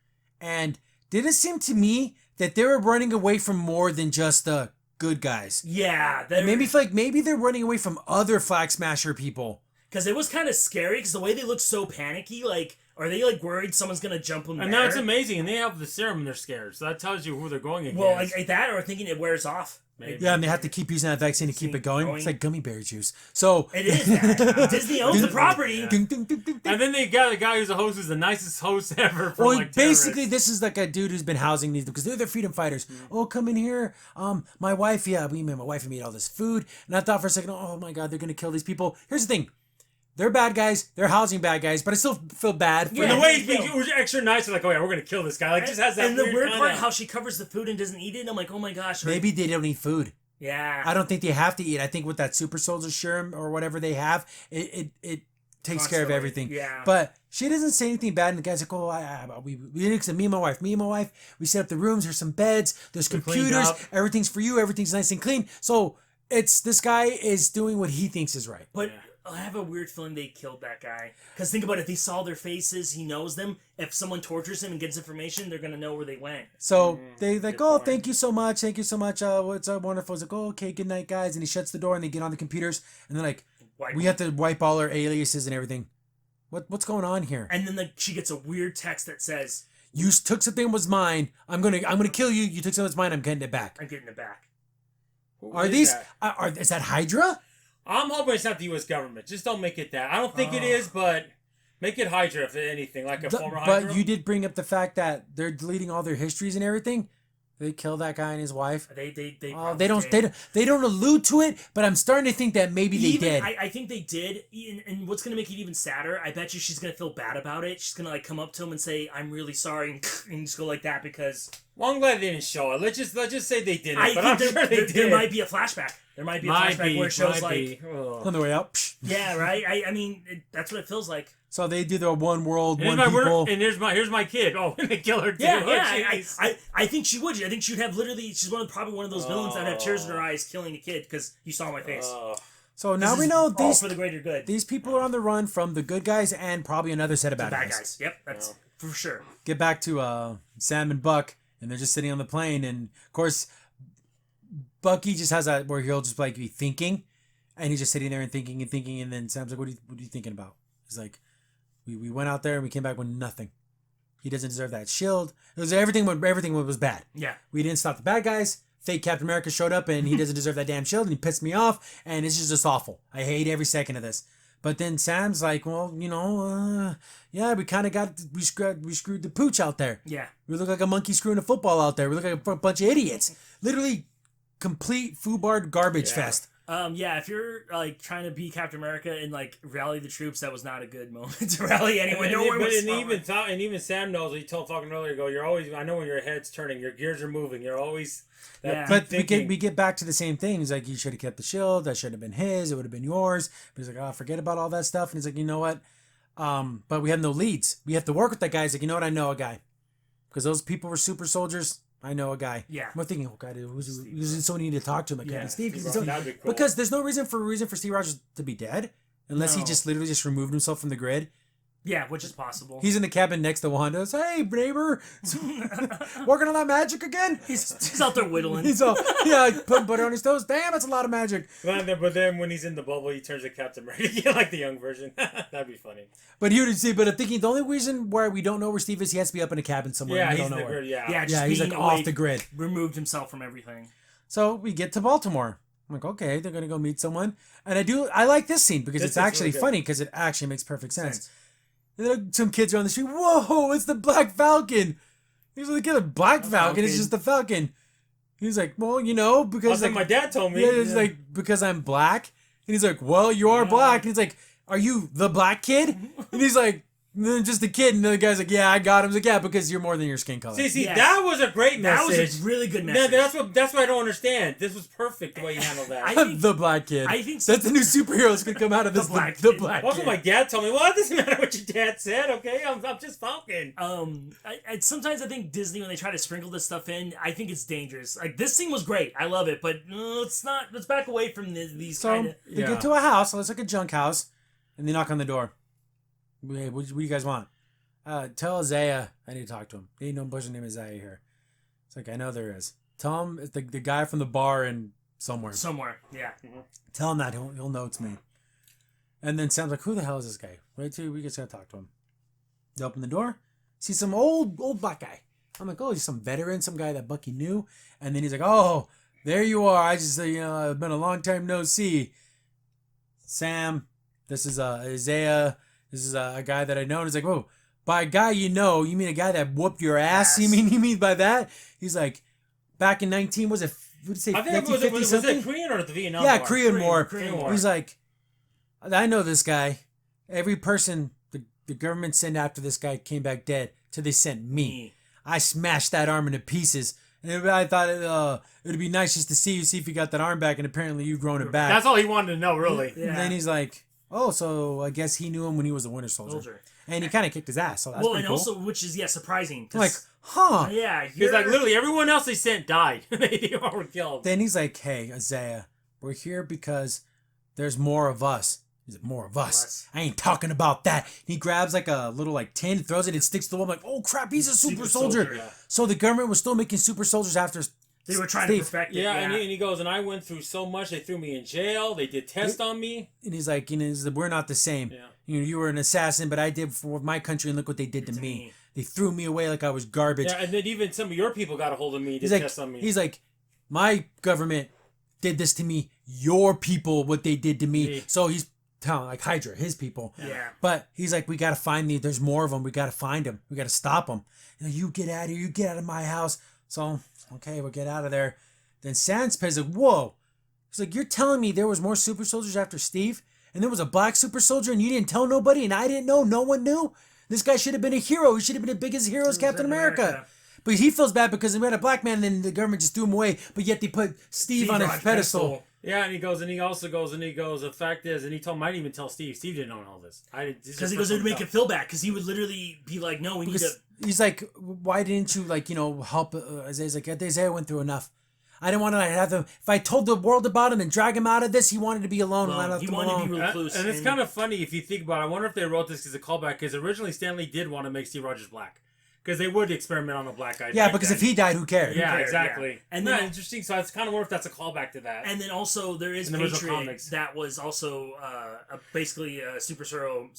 and did it seem to me that they were running away from more than just the good guys? Yeah. Maybe they're running away from other Flag Smasher people. Because it was kind of scary, because the way they look so panicky, like... Are they, like, worried someone's going to jump them And there? now it's amazing, and they have the serum and they're scared, so that tells you who they're going against. Well, like that, or thinking it wears off. Maybe. Yeah, and they have to keep using that vaccine to keep it going. It's like gummy bear juice. So it is that. Disney owns the property. Yeah. And then they got a guy who's a host who's the nicest host ever. Basically, this is like a dude who's been housing these because they're the freedom fighters. Oh, come in here. My wife, my wife and me ate all this food, and I thought for a second, oh my God, they're gonna kill these people. Here's the thing. They're bad guys. They're housing bad guys, but I still feel bad. For the way he was extra nice, like, oh yeah, we're gonna kill this guy. Like, just has that. And the weird part, how she covers the food and doesn't eat it. And I'm like, oh my gosh. Maybe they don't eat food. Yeah. I don't think they have to eat. I think with that super soldier serum or whatever they have, it takes care of everything. Yeah. But she doesn't say anything bad, and the guy's like, oh, we me and my wife, we set up the rooms. There's some beds. There's computers. Everything's for you. Everything's nice and clean. So it's this guy is doing what he thinks is right. But I have a weird feeling they killed that guy. Because think about it, if he saw their faces, he knows them. If someone tortures him and gets information, they're going to know where they went. So they like, oh, thank you so much. Thank you so much. What's wonderful. It's like, oh, okay, good night, guys. And he shuts the door and they get on the computers. And they're like, we have to wipe all our aliases and everything. What's going on here? And then she gets a weird text that says, you took something that was mine. I'm gonna kill you. You took something that's mine. I'm getting it back. I'm getting it back. Is that Hydra? I'm hoping it's not the U.S. government. Just don't make it that. I don't think it is, but make it Hydra if anything, like a former Hydra. But you did bring up the fact that they're deleting all their histories and everything. They killed that guy and his wife. They don't allude to it, but I'm starting to think that maybe they did. I think they did, and what's gonna make it even sadder? I bet you she's gonna feel bad about it. She's gonna like come up to him and say, "I'm really sorry," and just go like that because. Well, I'm glad they didn't show it. Let's just say they didn't. There might be a flashback. There might be a flashback where it shows like on the way up. Yeah, right. I mean, that's what it feels like. So they do the one world, one people. And here's my kid. Oh, and they kill her too. Yeah. I think she would. I think she would have literally. She's probably one of those villains that would have tears in her eyes, killing a kid because you saw my face. So now we know all for the greater good. These people are on the run from the good guys and probably another set of bad guys. Yep, that's for sure. Get back to Sam and Buck, and they're just sitting on the plane, and of course, Bucky just has that where he'll just like be thinking, and he's just sitting there and thinking, and then Sam's like, "What are you thinking about?" He's like, "We went out there and we came back with nothing. He doesn't deserve that shield. It was everything was bad. Yeah, we didn't stop the bad guys. Fake Captain America showed up and he doesn't deserve that damn shield and he pissed me off and it's just awful. I hate every second of this." But then Sam's like, "Well, yeah, we kind of we screwed the pooch out there. Yeah, we look like a monkey screwing a football out there. We look like a bunch of idiots. Literally, complete foobarred garbage fest." Yeah, if you're like trying to be Captain America and like rally the troops, that was not a good moment to rally anyone. And even Sam knows. He told Falcon earlier, "You're always. I know when your head's turning, your gears are moving. You're always." But we get back to the same thing. He's like, "You should have kept the shield. That should have been his. It would have been yours." But he's like, "Oh, forget about all that stuff." And he's like, "You know what? But we have no leads. We have to work with that guy." He's like, "You know what? I know a guy, because those people were super soldiers. I know a guy." Yeah. I'm thinking, "Oh God, who's so need to talk to him?" Like, yeah, Steve. Cool. Because there's no reason for Steve Rogers to be dead unless he just literally just removed himself from the grid. Yeah, which is possible. He's in the cabin next to Wanda. "Hey, neighbor, working on that magic again?" He's out there whittling. He's all, putting butter on his toast. Damn, that's a lot of magic. But then when he's in the bubble, he turns to Captain America, like the young version. That'd be funny. But here to see, but I'm thinking the only reason why we don't know where Steve is, he has to be up in a cabin somewhere. Yeah, we he's don't know where. He's like off the grid, removed himself from everything. So we get to Baltimore. I'm like, okay, they're gonna go meet someone, and I like this scene because it's actually really funny because it actually makes perfect sense. Some kids are on the street. "Whoa, it's the Black Falcon." He's like, "Get a Black Falcon. It's just the Falcon." He's like, "Well, because like my dad told me." Yeah, it's like, "Because I'm black." And he's like, "Well, you are black." And he's like, "Are you the black kid?" And he's like, "Just a kid." And the guy's like, "Yeah, I got him." He's like, "Yeah, because you're more than your skin color." See, that was a great message. That was a really good message. That's what I don't understand. This was perfect the way you handled that. The black kid. I think that's the new superhero that's gonna come out of this. The black kid. Also, my dad told me, "Well, it doesn't matter what your dad said. Okay, I'm just Falcon." Sometimes I think Disney, when they try to sprinkle this stuff in, I think it's dangerous. Like, this scene was great. I love it, but let's back away from these kind of. They get to a house. So it's like a junk house, and they knock on the door. "Hey, what do you guys want?" "Tell Isaiah I need to talk to him. There ain't no person named Isaiah here." It's like, "I know there is. Tell him it's the guy from the bar in somewhere." Somewhere, yeah. Mm-hmm. Tell him that. He'll know it's me. And then Sam's like, "Who the hell is this guy? Wait till we just gotta talk to him." They open the door. See some old black guy. I'm like, "Oh, he's some veteran, some guy that Bucky knew." And then he's like, "Oh, there you are. I just, it's been a long time no see. Sam, this is Isaiah. This is a guy that I know." And he's like, "Whoa. By a guy you mean a guy that whooped your ass? You mean by that?" He's like, "Back in 19, was it 1950 was something? it Korean or the Vietnam Yeah, War? Korean War. War. He's like, "I know this guy. Every person the government sent after this guy came back dead till they sent me. I smashed that arm into pieces. And I thought it'd be nice just to see if you got that arm back, and apparently you've grown it back." That's all he wanted to know, really. Yeah. And then he's like, "Oh, so I guess he knew him when he was a Winter Soldier. And he kind of kicked his ass, so that's pretty cool. Also, which is, surprising. I'm like, huh. Yeah. He's like, literally, everyone else they sent died. They all were killed. Then he's like, "Hey, Isaiah, We're here because there's more of us. He's like, more of us. Us. I ain't talking about that. He grabs like a little like tin, throws it, and sticks to the wall. I'm like, oh crap, he's a super soldier. Yeah. So the government was still making super soldiers after They were trying Steve. to perfect it. Yeah, and he goes, and I went through so much. They threw me in jail. They did tests on me. And he's like, we're not the same. Yeah. You were an assassin, but I did for my country, and look what they did to me. They threw me away like I was garbage. Yeah, and then even some of your people got a hold of me. Did tests on me. He's like, my government did this to me. Your people, what they did to me. Yeah. So he's telling like Hydra, his people. Yeah. But he's like, we gotta find there's more of them. We gotta find them. We gotta stop them. You get out of here. You get out of my house. So okay, we'll get out of there. Then Sanspay's like, whoa. He's like, you're telling me there was more super soldiers after Steve? And there was a black super soldier and you didn't tell nobody and I didn't know? No one knew? This guy should have been a hero. He should have been as big as hero as Captain America. But he feels bad because we had a black man and then the government just threw him away. But yet they put Steve on a pedestal. Yeah, and he goes, the fact is, and he told him, I didn't even tell Steve. Steve didn't know all this. Because he goes, it would make him feel bad. Because he would literally be like, no, we need to... He's like, why didn't you, help Isaiah? He's like, Isaiah went through enough. I didn't want to have him. If I told the world about him and drag him out of this, he wanted to be alone. He wanted to be recluse. And it's kind of funny if you think about it. I wonder if they wrote this as a callback, because originally Stanley did want to make Steve Rogers black. Because they would experiment on the black guy. Yeah, because if he died, who cared? Yeah, exactly. Yeah. And then interesting. So it's kind of wonder if that's a callback to that. And then also there is Patriot that was also basically a super serum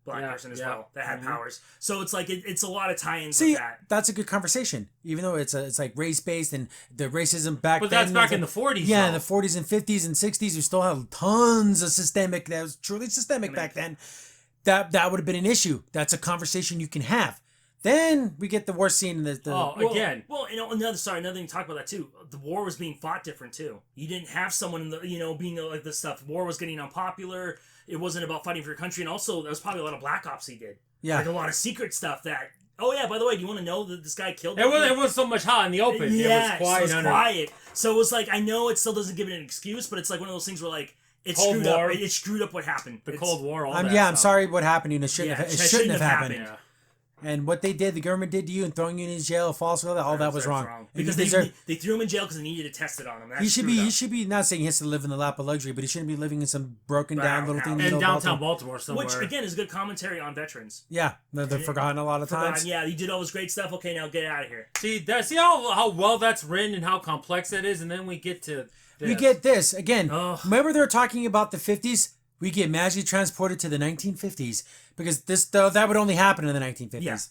black person as well that had powers. So it's like it's a lot of tie-ins with that. That's a good conversation. Even though it's like race based and the racism back then. But that's back in the 40s. Yeah, in the 40s and 50s and 60s, we still have tons of systemic. That was truly systemic back then. That would have been an issue. That's a conversation you can have. Then we get the war scene in the again. Well, another thing to talk about that too. The war was being fought different too. You didn't have someone in the being like this stuff. War was getting unpopular. It wasn't about fighting for your country, and also there was probably a lot of black ops he did. Yeah, like a lot of secret stuff that. Oh yeah, by the way, do you want to know that this guy killed? It wasn't so much hot in the open. Yeah, it was quiet. So it was like, I know it still doesn't give it an excuse, but it's like one of those things where like. It screwed up what happened. The Cold War. I'm sorry what happened. It shouldn't have happened. Yeah. And what the government did to you and throwing you in jail, false, all that was wrong. Because they threw him in jail because they needed to test it on him. He should be not saying he has to live in the lap of luxury, but he shouldn't be living in some broken down little thing in downtown Baltimore somewhere. Which again is good commentary on veterans. Yeah, they're forgotten a lot of times. Yeah, you did all this great stuff. Okay, now get out of here. See how well that's written and how complex that is, and then we get to. We get this again. Remember they were talking about the 50s? We get magically transported to the 1950s because that would only happen in the 1950s.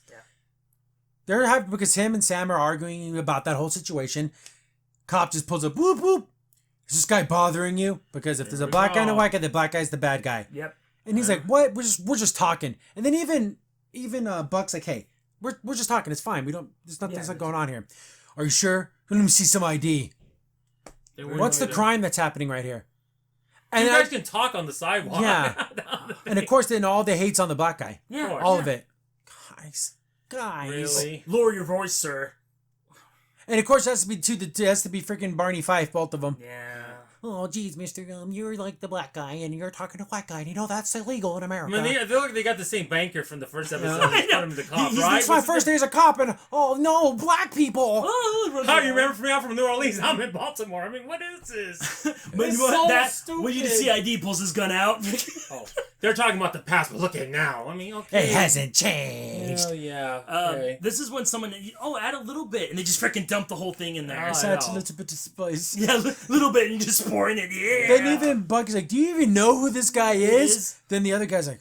Yeah. Because him and Sam are arguing about that whole situation. Cop just pulls up, whoop whoop. Is this guy bothering you? Because if there's a black guy and a white guy, the black guy's the bad guy. Yep. And he's like, what? We're just talking. And then even Buck's like, hey, we're just talking. It's fine. There's nothing going on here. Are you sure? Let me see some ID. What's the crime that's happening right here? And you guys can talk on the sidewalk. Yeah. And of course, then all the hate's on the black guy. Yeah. All of it. Guys. Really? Lower your voice, sir. And of course, it has to be freaking Barney Fife, both of them. Yeah. Oh, geez, Mr. You're like the black guy, and you're talking to white guy, and that's illegal in America. I mean, I feel like they got the same banker from the first episode. He's put him the cop, right? It's my first day as a cop, and oh no, black people. How do you remember me? I'm from New Orleans. I'm in Baltimore. I mean, what is this? Stupid. When you just see ID pulls his gun out. They're talking about the past, but look at now. I mean, okay. It hasn't changed. Oh yeah. Okay. This is when someone add a little bit, and they just freaking dump the whole thing in there. Adds a little bit of spice. Yeah, a little bit, and you just pour in it. Yeah. Then even Bucky's like, do you even know who this guy is? Then the other guy's like,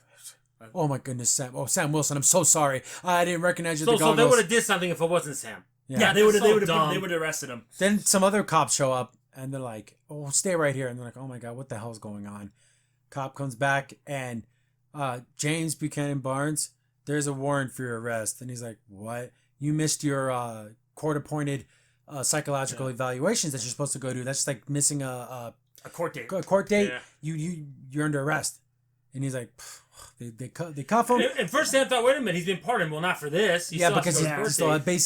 oh my goodness, Sam. Oh, Sam Wilson. I'm so sorry. I didn't recognize you. So they would have did something if it wasn't Sam. Yeah, they would have arrested him. Then some other cops show up and they're like, oh, stay right here. And they're like, oh my God, what the hell's going on? Cop comes back and James Buchanan Barnes, there's a warrant for your arrest. And he's like, what? You missed your court-appointed psychological evaluations that you're supposed to go to. That's just like missing a court date. A court date. Yeah. You're under arrest. And he's like, They cuff him. And first Sam thought, wait a minute, he's been pardoned. Well, not for this. Yeah, because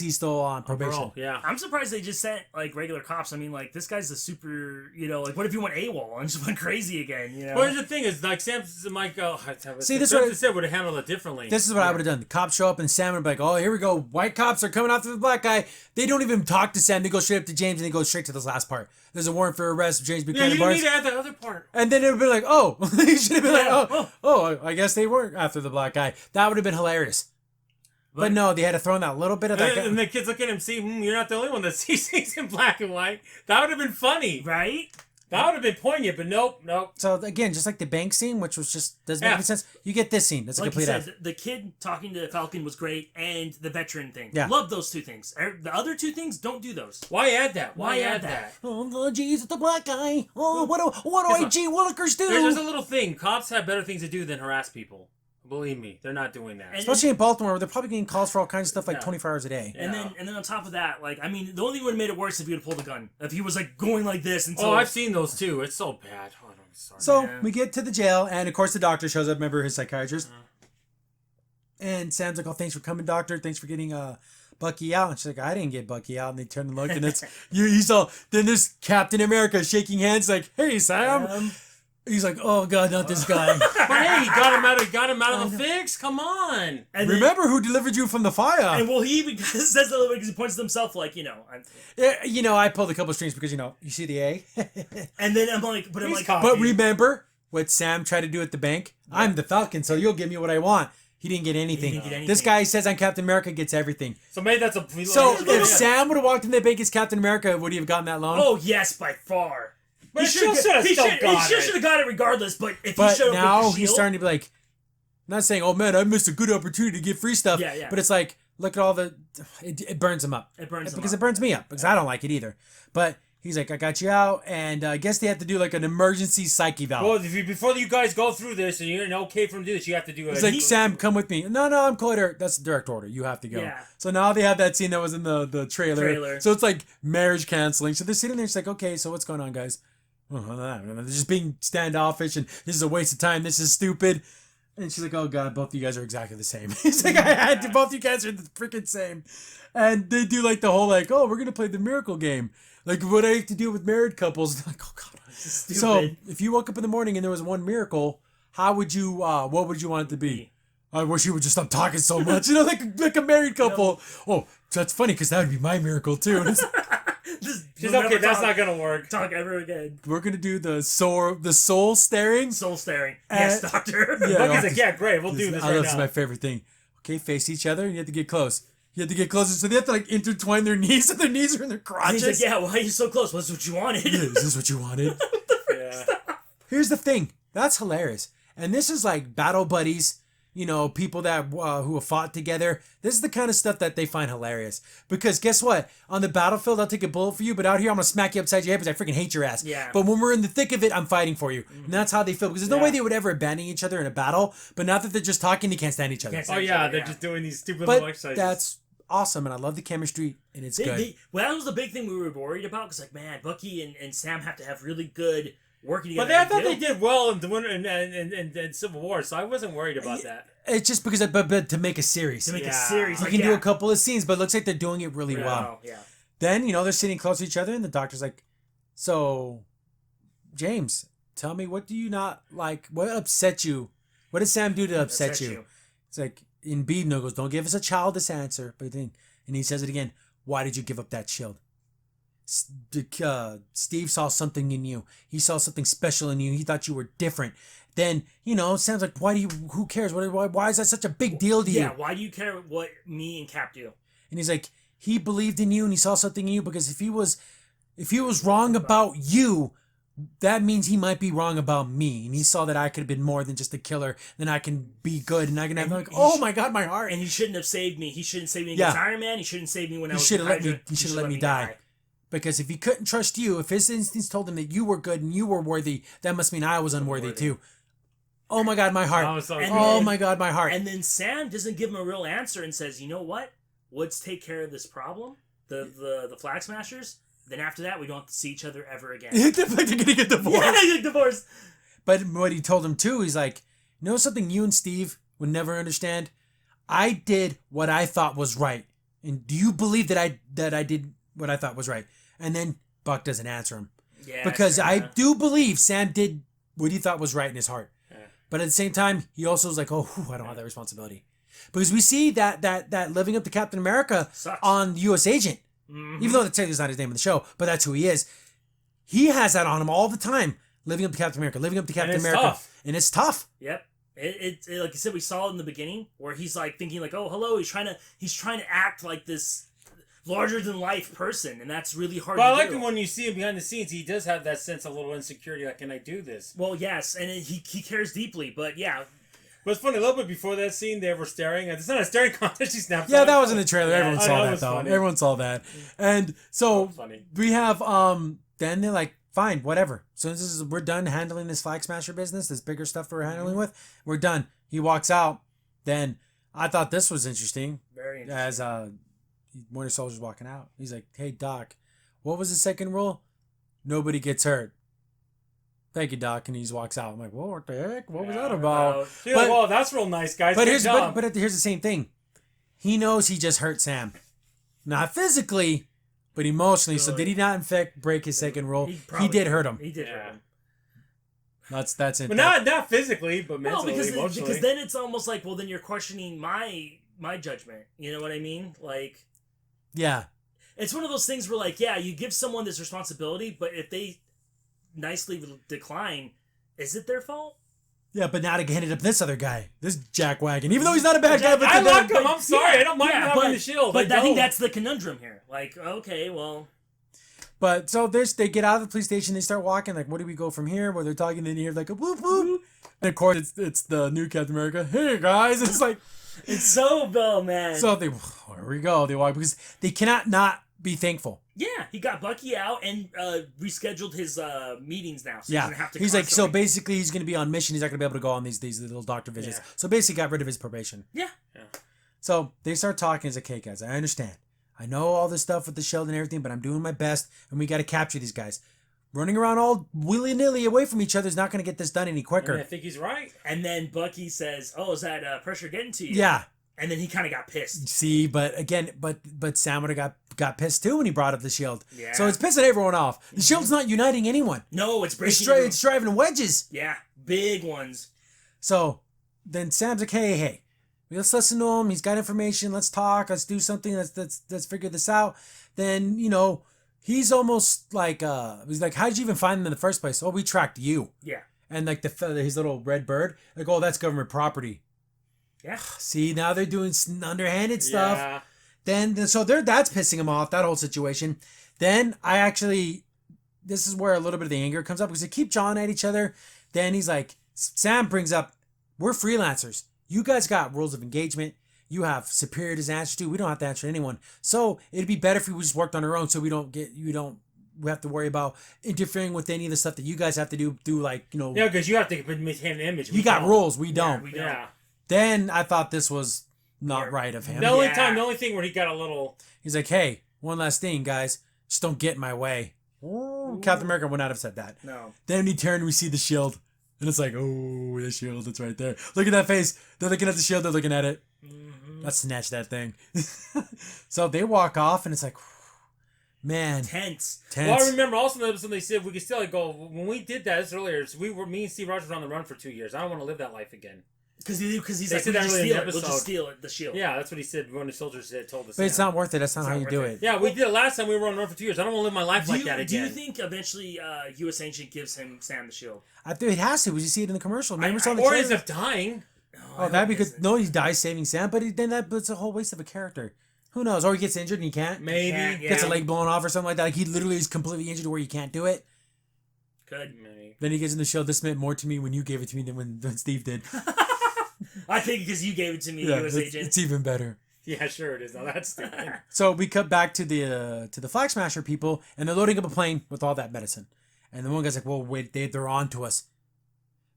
he's still on probation. Yeah. I'm surprised they just sent like regular cops. I mean, like this guy's a super, like what if he went AWOL and just went crazy again? Well, the thing is, like Sam's Mike. See, this is what I said would have handled it differently. This is what I would have done. The cops show up and Sam would be like, "Oh, here we go. White cops are coming after the black guy." They don't even talk to Sam. They go straight up to James and they go straight to this last part. There's a warrant for arrest of James Buchanan. Yeah, you need to add that other part. And then it would be like, "Oh," you should have been like, "Oh, I guess they weren't after the black guy." That would have been hilarious. But no, they had to throw in that little bit of that. And the kids look at him, see, you're not the only one that sees things in black and white. That would have been funny, right? That would have been poignant, but nope. So again, just like the bank scene, which was just doesn't make any sense. You get this scene. That's a complete. Like you said, the kid talking to Falcon was great, and the veteran thing. Yeah, love those two things. The other two things, don't do those. Why add that? Why add that? Oh, geez, it's the black guy. Oh, what do I.G. Willikers do? There's a little thing. Cops have better things to do than harass people. Believe me, they're not doing that. Especially in Baltimore, where they're probably getting calls for all kinds of stuff like 24 hours a day. And then on top of that, like, I mean, the only thing would have made it worse if he would have pulled a gun. If he was like going like this until. Oh, I've seen those too. It's so bad. Oh, I'm sorry. So we get to the jail, and of course the doctor shows up. Remember his psychiatrist. And Sam's like, "Oh, thanks for coming, doctor. Thanks for getting Bucky out." And she's like, "I didn't get Bucky out." And they turn and look, and it's you saw. Then there's Captain America shaking hands, like, "Hey, Sam." He's like, "Oh God, not this guy!" But hey, he got him out of the fix. Come on. And remember who delivered you from the fire? And well, he even says that little bit because he points to himself, like, I pulled a couple strings because you see the A. And then I'm like, but remember what Sam tried to do at the bank? Yeah. I'm the Falcon, so you'll give me what I want. He didn't get anything. This guy says I'm Captain America, gets everything. So maybe that's a. So if Sam would have walked in the bank as Captain America, would he have gotten that loan? Oh yes, by far. But he should have got it regardless. But if he showed up now with the shield, he's starting to be like, not saying, "Oh man, I missed a good opportunity to get free stuff." Yeah. But it's like, look at all the, it burns him up. It burns him because up. it burns me up because I don't like it either. But he's like, "I got you out," and I guess they have to do like an emergency psyche valve. Well, before you guys go through this and you're okay from do this, you have to do it. He's like, "Sam, come with me." No, I'm Collider. That's a direct order. You have to go. Yeah. So now they have that scene that was in the trailer. So it's like marriage canceling. So they're sitting there. It's like, okay, so what's going on, guys? They're just being standoffish, and this is a waste of time. This is stupid. And she's like, "Oh God, both of you guys are exactly the same." He's like, both of you guys are the freaking same. And they do like the whole like, "Oh, we're gonna play the miracle game." Like what I have to do with married couples. Like, oh God, this is stupid. So if you woke up in the morning and there was one miracle, how would you? What would you want it to be? I wish you would just stop talking so much. Like a married couple. Oh, that's funny because that would be my miracle too. She's okay. That's not gonna work. Talk ever again. We're gonna do the soul staring. Soul staring. Yes, doctor. Bucky's like, yeah, great. We'll do this right now. That's my favorite thing. Okay, face each other. And you have to get close. You have to get closer, so they have to like intertwine their knees, and their knees are in their crotches. He's like, "Yeah, why are you so close? What's what you wanted?" Yeah, is this what you wanted? Yeah. Here's the thing. That's hilarious, and this is like battle buddies. People that who have fought together. This is the kind of stuff that they find hilarious. Because guess what? On the battlefield, I'll take a bullet for you, but out here, I'm going to smack you upside your head because I freaking hate your ass. Yeah. But when we're in the thick of it, I'm fighting for you. And that's how they feel. Because there's no way they would ever abandon each other in a battle. But now that they're just talking, they can't stand each other. They're just doing these stupid little exercises. That's awesome, and I love the chemistry, and it's good. Well, that was the big thing we were worried about. Because, like, man, Bucky and Sam have to have really good working together. But I thought they did well in the winter and Civil War, so I wasn't worried about that. It's just because, but to make a series. To make a series. You can do a couple of scenes, but it looks like they're doing it really well. Yeah. Then, they're sitting close to each other, and the doctor's like, "So, James, tell me, what do you not like? What upset you? What did Sam do to upset you?" It's like, in Beedno goes, "Don't give us a childish answer." But then, and he says it again, "Why did you give up that shield?" Steve saw something in you. He saw something special in you. He thought you were different. Then, Sam's like, who cares? Why is that such a big deal to you? Yeah, why do you care what me and Cap do? And he's like, he believed in you and he saw something in you because if he was wrong about you, that means he might be wrong about me. And he saw that I could have been more than just a killer. Then I can be good and I can have oh my God, my heart. And he shouldn't have saved me. He shouldn't save me against Iron Man. He shouldn't save me when I was He should have let me die. Because if he couldn't trust you, if his instincts told him that you were good and you were worthy, that must mean I was unworthy too. Oh my God, my heart. My God, my heart. And then Sam doesn't give him a real answer and says, "You know what? Let's take care of this problem, the Flag Smashers. Then after that, we don't have to see each other ever again." They're going to get divorced. Yeah, they get divorced. But what he told him too, he's like, You know something you and Steve would never understand? I did what I thought was right. And do you believe that I did what I thought was right? And then Buck doesn't answer him. Yeah, because I do believe Sam did what he thought was right in his heart. Yeah. But at the same time, he also was like, oh, I don't have that responsibility. Because we see that living up to Captain America sucks. On U.S. Agent. Mm-hmm. Even though technically not his name in the show, but that's who he is. He has that on him all the time. Living up to Captain America. Living up to Captain America. Tough. And it's tough. Yep. It like I said, we saw it in the beginning where he's like thinking like, oh, hello. He's trying to act like this larger than life person, and that's really hard to do. But I like it when you see him behind the scenes. He does have that sense of a little insecurity. Like, can I do this? Well, yes, and he cares deeply, but yeah. But it's funny, a little bit before that scene, they were staring. It's not a staring contest. She snaps. Yeah, that was in the trailer. Yeah, Everyone saw that, though. Funny. Everyone saw that. And so we have, then they're like, fine, whatever. So we're done handling this Flag Smasher business, this bigger stuff we're handling with. We're done. He walks out. Then I thought this was interesting. Very interesting. As Winter Soldier's walking out. He's like, hey, Doc, what was the second rule? Nobody gets hurt. Thank you, Doc. And he just walks out. I'm like, well, what the heck? What was that about? But, well, that's real nice, guys. But here's the same thing. He knows he just hurt Sam. Not physically, but emotionally. So did he not, in fact, break his second rule? He did hurt him. He did hurt him. That's it. But not physically, but mentally, emotionally. Because then it's almost like, well, then you're questioning my judgment. You know what I mean? Like... Yeah. It's one of those things where, like, yeah, you give someone this responsibility, but if they nicely decline, is it their fault? Yeah, but now they handed up this other guy, this jackwagon. Even though he's not a bad guy, but I like him. I'm sorry, I don't mind having the shield. But I think that's the conundrum here. Like, okay, well. But so they get out of the police station, they start walking. Like, where do we go from here? Where they're talking, then you hear like a whoop whoop. And of course, it's the new Captain America. Hey guys, it's like. It's so Bill, man. So here we go. They walk because they cannot not be thankful. Yeah, he got Bucky out and rescheduled his meetings now. So he doesn't have to. He's like, so basically, he's going to be on mission. He's not going to be able to go on these little doctor visits. Yeah. So basically, got rid of his probation. Yeah. So they start talking. He's like, okay, guys, I understand. I know all this stuff with the shield and everything, but I'm doing my best, and we got to capture these guys. Running around all willy-nilly away from each other is not going to get this done any quicker. I think he's right. And then Bucky says, oh, is that pressure getting to you? Yeah. And then he kind of got pissed. See, but again, but Sam would have got pissed too when he brought up the shield. Yeah. So it's pissing everyone off. The shield's not uniting anyone. No, it's breaking. It's driving wedges. Yeah, big ones. So then Sam's like, hey, let's listen to him. He's got information. Let's talk. Let's do something. Let's figure this out. Then he's almost like he's like, how did you even find them in the first place? Oh, we tracked you. Yeah. And like his little red bird, like, oh, that's government property. Yeah. See, now they're doing underhanded stuff. Yeah. Then so that's pissing him off, that whole situation. Then this is where a little bit of the anger comes up because they keep jawing at each other. Then he's like, Sam brings up, we're freelancers. You guys got rules of engagement. You have superiors to answer to. We don't have to answer to anyone. So it'd be better if we just worked on our own so we have to worry about interfering with any of the stuff that you guys have to do like, Yeah, because you have to maintain an image. You got rules. We don't. Yeah, we don't. Yeah. Then I thought this was not right of him. The only thing where he got a little... He's like, hey, one last thing, guys. Just don't get in my way. Ooh. Captain America would not have said that. No. Then he turned, we see the shield. And it's like, oh, the shield, it's right there. Look at that face. They're looking at the shield, they're looking at it. Mm-hmm. Let's snatch that thing. So they walk off, and it's like, man. Tense. Well, I remember also in the episode they said we could still go, when we did that earlier, so me and Steve Rogers were on the run for 2 years. I don't want to live that life again. Because he's like, we'll just steal it, the shield. Yeah, that's what he said when the soldiers told us. But it's not worth it. That's not how you do it. Yeah, we did it last time we were on the run for 2 years. I don't want to live my life like that again. Do you think eventually U.S. Agent gives Sam the shield? I think it has to. Because you see it in the commercial. Remember the or ends up dying. Oh, that'd be good. No, he dies saving Sam, but then that's a whole waste of a character. Who knows? Or he gets injured and he can't. Maybe. Gets a leg blown off or something like that. Like he literally is completely injured to where you can't do it. Good. Maybe. Then he gets in the shield. This meant more to me when you gave it to me than when Steve did. I think because you gave it to me, U.S. Agent. It's even better. Yeah, sure it is. Now that's stupid. So we cut back to the Flag Smasher people, and they're loading up a plane with all that medicine. And the one guy's like, well, wait, they're on to us.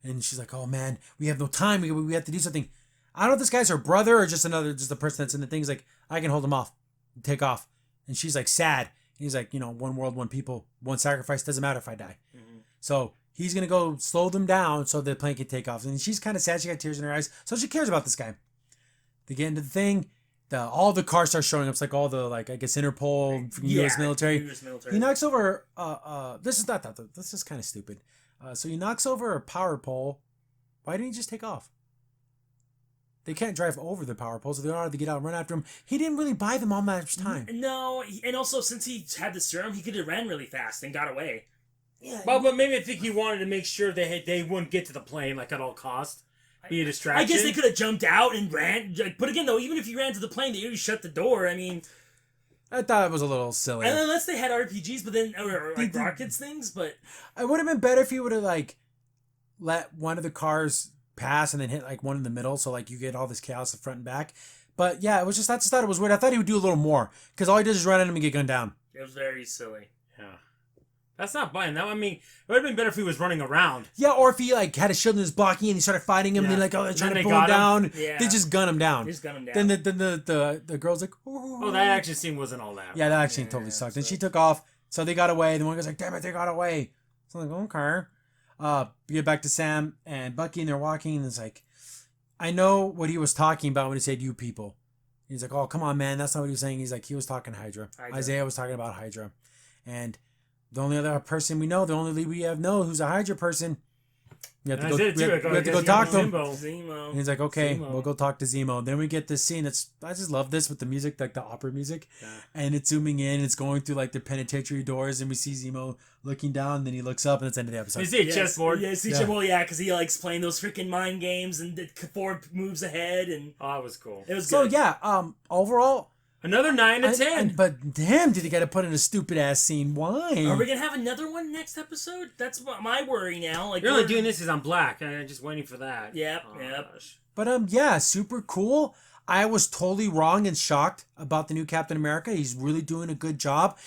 And she's like, oh, man, we have no time. We have to do something. I don't know if this guy's her brother or just a person that's in the thing. He's like, I can hold him off. Take off. And she's like, sad. And he's like, one world, one people, one sacrifice. Doesn't matter if I die. Mm-hmm. So he's going to go slow them down so the plane can take off. And she's kind of sad. She got tears in her eyes. So she cares about this guy. They get into the thing. All the cars start showing up. It's like all the, like, I guess, Interpol, U.S. military. US military. He knocks over, this is not that, this is kind of stupid. So he knocks over a power pole. Why didn't he just take off? They can't drive over the power poles, so they don't have to get out and run after him. He didn't really buy them all much time. No, and also since he had the serum, he could have ran really fast and got away. Yeah. Well, but maybe I think he wanted to make sure they wouldn't get to the plane like at all costs. Be a distraction. I guess they could have jumped out and ran. But again, though, even if you ran to the plane, they already shut the door. I mean, I thought it was a little silly. and unless they had RPGs, but then or like rockets things, but It would have been better if he would have like let one of the cars pass and then hit like one in the middle, so like you get all this chaos in front and back. But yeah, it was just I just thought it was weird. I thought he would do a little more because all he does is run at him and get gunned down. it was very silly. Yeah. That's not buying that. I mean, it would have been better if he was running around. Yeah, or if he like had a shield and was blocking and he started fighting him and they're like, oh, they're trying to pull him down. Yeah. They just gun him down. They just gun him down. Then the girl's like, Oh, that action scene wasn't all that. yeah, that actually totally sucked. And she took off, so they got away. The one guy's like, damn it, they got away. So I'm like, okay. We get back to Sam and Bucky, and they're walking, and it's like, I know what he was talking about when he said, you people. He's like, oh, come on, man. That's not what he was saying. He's like, he was talking Hydra. Isaiah was talking about Hydra. And the only other person we know, the only lead we have who's a Hydra person, we have to go talk to him. Zemo. And he's like, okay, Zemo. we'll go talk to Zemo. Then we get this scene that's, I just love this with the music, like the opera music. Yeah. And it's zooming in, it's going through like the penitentiary doors, and we see Zemo looking down, and then he looks up, and it's the end of the episode. You see a chessboard. Yeah, well, yeah, because he likes playing those freaking mind games, and the Ford moves ahead, and Oh, that was cool. it was So good. yeah, overall, Another 9 to 10. but damn, did he got to put in a stupid ass scene? Why? Are we gonna have another one next episode? That's my worry now. Like You're only doing this because I'm black. I'm just waiting for that. Yep, Oh, yep. gosh. But yeah, super cool. I was totally wrong and shocked about the new Captain America. He's really doing a good job.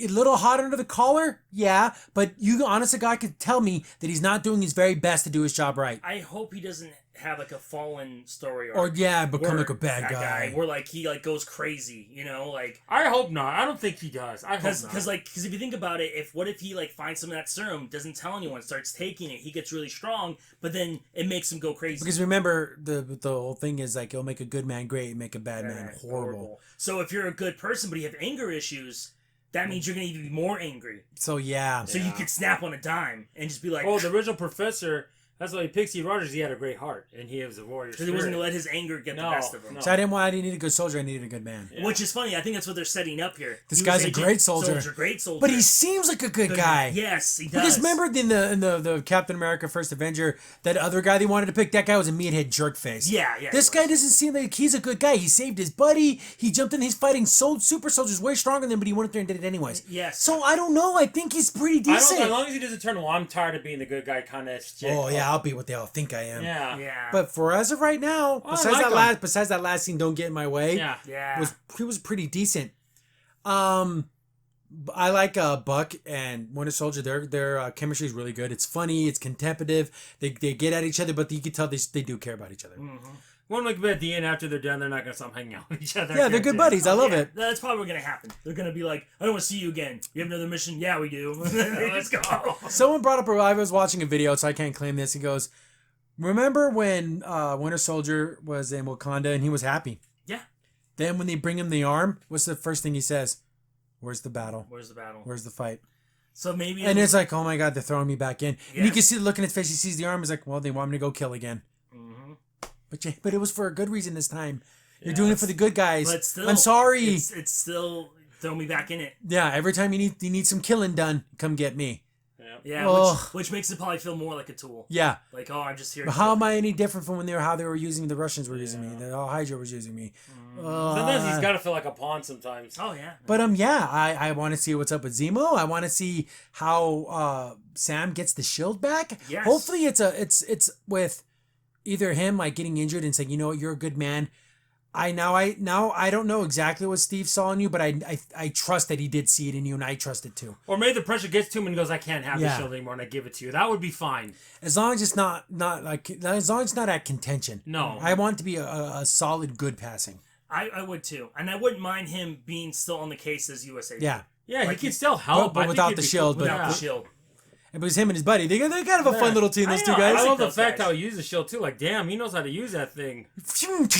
A little hot under the collar, yeah, but you, honest to God, could tell me that he's not doing his very best to do his job right. I hope he doesn't have like a fallen story arc. Or yeah, become where like a bad that guy. where like he like goes crazy, you know, like I hope not. I don't think he does. I hope not. because if you think about it, what if he like finds some of that serum, doesn't tell anyone, starts taking it, he gets really strong, but then it makes him go crazy. Because remember, the whole thing is like, it'll make a good man great and make a bad man horrible. So if you're a good person but you have anger issues, that means you're gonna even be more angry. So yeah. So you could snap on a dime and just be like, Oh, the original professor. That's why Pixie Rogers. He had a great heart, and he was a warrior. because he wasn't gonna let his anger get the best of him. no. So I didn't need a good soldier, I needed a good man. Yeah. Which is funny. I think that's what they're setting up here. This He guy's was a great soldier. Great soldier. But he seems like a good guy. Yes, he does. Because remember in the Captain America First Avenger, that other guy they wanted to pick, that guy was a meathead jerk face. Yeah. This guy doesn't seem like he's a good guy. He saved his buddy. He jumped in. He's fighting super soldiers way stronger than him, but he went up there and did it anyways. Yes. So I don't know. I think he's pretty decent. As long as he doesn't turn, well, I'm tired of being the good guy kind of shit. Oh yeah, I'll be what they all think I am. Yeah. But for as of right now, I like besides that last scene, don't get in my way. Yeah. He was pretty decent. I like Buck and Winter Soldier. Their chemistry is really good. It's funny. It's contemplative. They get at each other, but you can tell they do care about each other. Mm-hmm. One like at the end after they're done, they're not gonna stop hanging out with each other. Yeah, they're good buddies. I love it. That's probably what's gonna happen. They're gonna be like, I don't want to see you again. You have another mission? Yeah, we do. Let's go. Someone brought up, I was watching a video, so I can't claim this. He goes, remember when Winter Soldier was in Wakanda and he was happy? Yeah. Then when they bring him the arm, what's the first thing he says? Where's the battle? Where's the battle? Where's the fight? So maybe. And it's like, oh my God, they're throwing me back in. Yeah. And you can see the look in his face. He sees the arm. He's like, well, they want me to go kill again. Mm-hmm. But it was for a good reason this time. You're doing it for the good guys. But still, I'm sorry. It's still throw me back in it. Yeah, every time you need some killing done, come get me. Yeah, Oh. which makes it probably feel more like a tool. Yeah. Like, oh, I'm just here. But how am I any different from how they were using the Russians were using me? The Hydra was using me. Sometimes he's got to feel like a pawn sometimes. Oh, yeah. But I want to see what's up with Zemo. I want to see how Sam gets the shield back. Yes. Hopefully it's with either him like getting injured and saying, you know what, you're a good man. I don't know exactly what Steve saw in you, but I trust that he did see it in you, and I trust it too. Or maybe the pressure gets to him and he goes, I can't have the shield anymore, and I give it to you. That would be fine. As long as it's not at contention. No. I want it to be a solid good passing. I would too. And I wouldn't mind him being still on the case as USA. Yeah. Yeah, Like he can still help. but I think without he'd the be shield, cool. but- Without Yeah. the shield. It was him and his buddy. They're kind of a fun little team, those two I guys. I love the those fact guys. how he used the shield too. Like, damn, he knows how to use that thing. And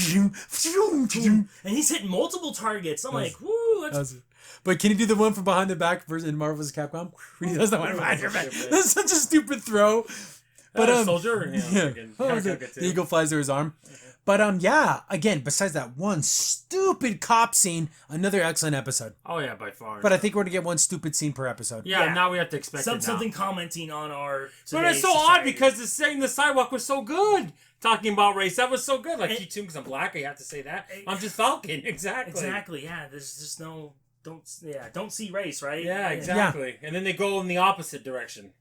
he's hitting multiple targets. I'm like, woo, let's... But can he do the one from behind the back in Marvel vs. Capcom? He does the one behind your back. That's such a stupid throw. But soldier. yeah. The eagle flies to his arm. But yeah, again, besides that one stupid cop scene, another excellent episode. Oh yeah, by far. But I think we're gonna get one stupid scene per episode. Yeah, now we have to expect something commenting on our. But it's so odd because the saying the sidewalk was so good. Talking about race, that was so good. Like, he too, because I'm black, I have to say that. I'm just Falcon, exactly. Exactly. Yeah, there's just no. Don't see race, right? Yeah, exactly. Yeah. And then they go in the opposite direction.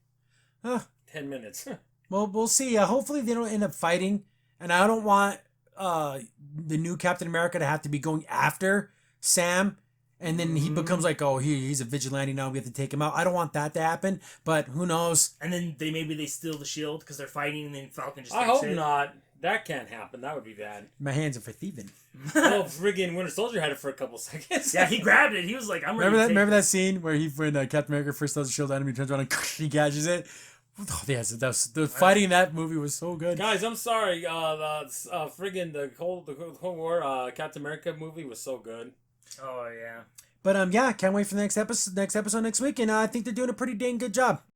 10 minutes. Well, we'll see. Hopefully they don't end up fighting. And I don't want the new Captain America to have to be going after Sam. And then he becomes like, oh, he's a vigilante now. We have to take him out. I don't want that to happen. But who knows? And then maybe they steal the shield because they're fighting, and then Falcon just. I hope not. That can't happen. That would be bad. My hands are for thieving. Well, friggin' Winter Soldier had it for a couple seconds. Yeah, he grabbed it. He was like, I'm ready. Remember that scene where when Captain America first throws the shield at him, he turns around and he catches it? Oh, yes, the fighting in that movie was so good. Guys, I'm sorry. Friggin' the Cold War Captain America movie was so good. Oh, yeah. But yeah, can't wait for the next episode next week, and I think they're doing a pretty dang good job.